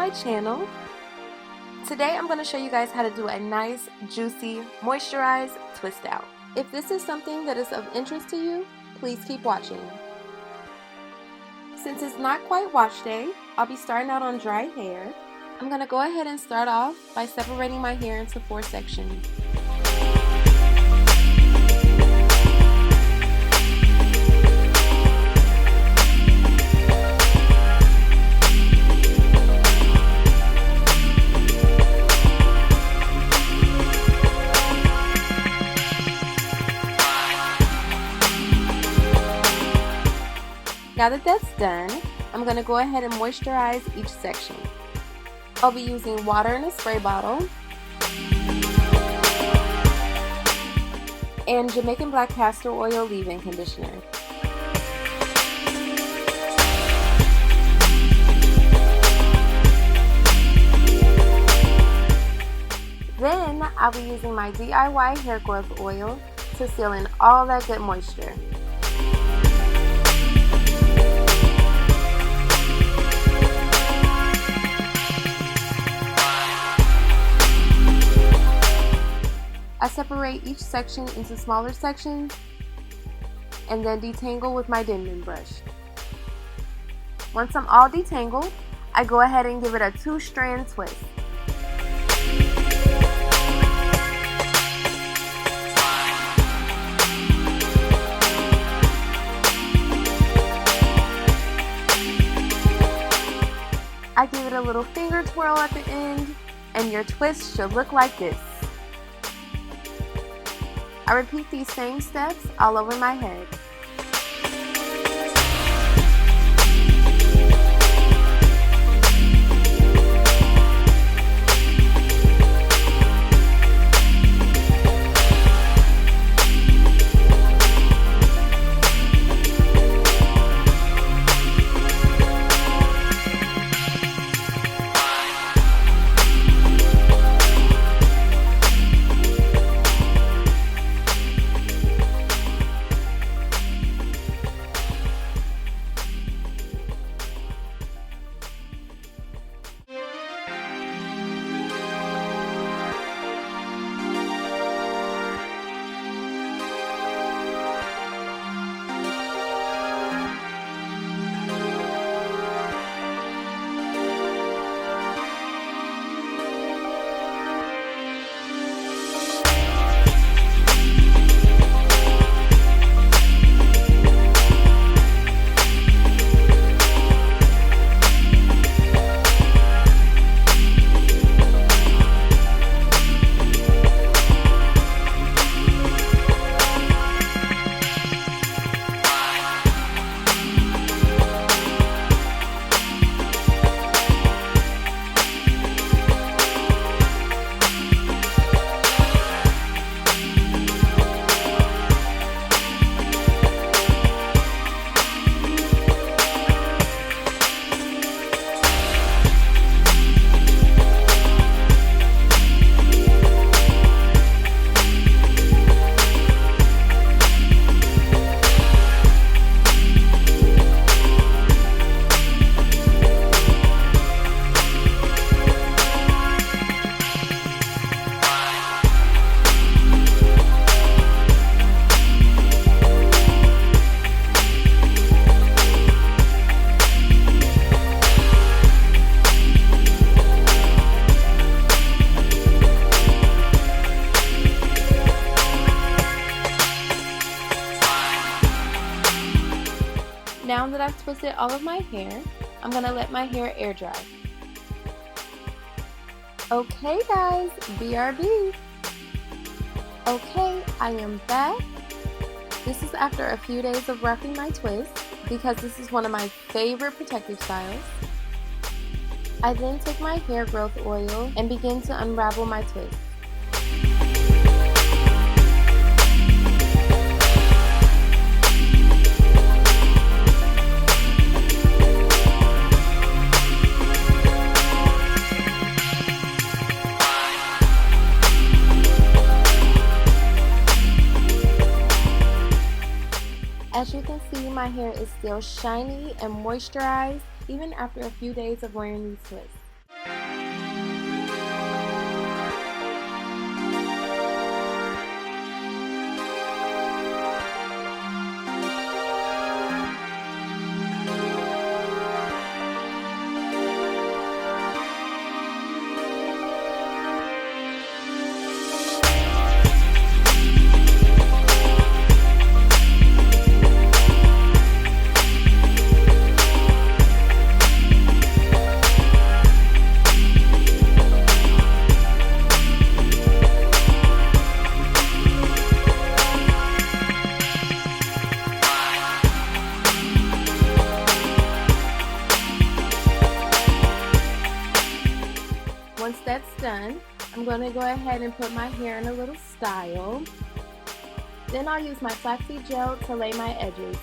my channel. Today I'm going to show you guys how to do a nice, juicy, moisturized twist out. If this is something that is of interest to you, please keep watching. Since it's not quite wash day, I'll be starting out on dry hair. I'm going to go ahead and start off by separating my hair into 4 sections. Now that that's done, I'm going to go ahead and moisturize each section. I'll be using water in a spray bottle and Jamaican black castor oil leave-in conditioner. Then I'll be using my DIY hair growth oil to seal in all that good moisture. I separate each section into smaller sections and then detangle with my Denman brush. Once I'm all detangled, I go ahead and give it a 2-strand twist. I give it a little finger twirl at the end, and your twist should look like this. I repeat these same steps all over my head. Now that I've twisted all of my hair, I'm going to let my hair air dry. Okay guys, BRB. Okay, I am back. This is after a few days of wrapping my twist because this is one of my favorite protective styles. I then take my hair growth oil and begin to unravel my twist. As you can see, my hair is still shiny and moisturized even after a few days of wearing these twists. going to go ahead and put my hair in a little style. Then I'll use my flaxseed gel to lay my edges.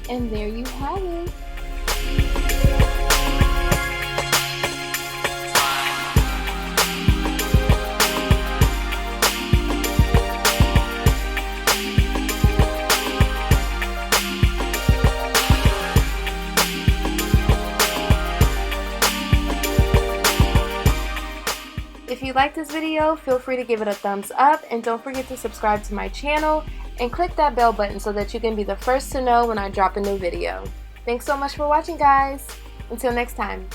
And there you have it. If you like this video, feel free to give it a thumbs up, and don't forget to subscribe to my channel and click that bell button so that you can be the first to know when I drop a new video. Thanks so much for watching, guys. Until next time.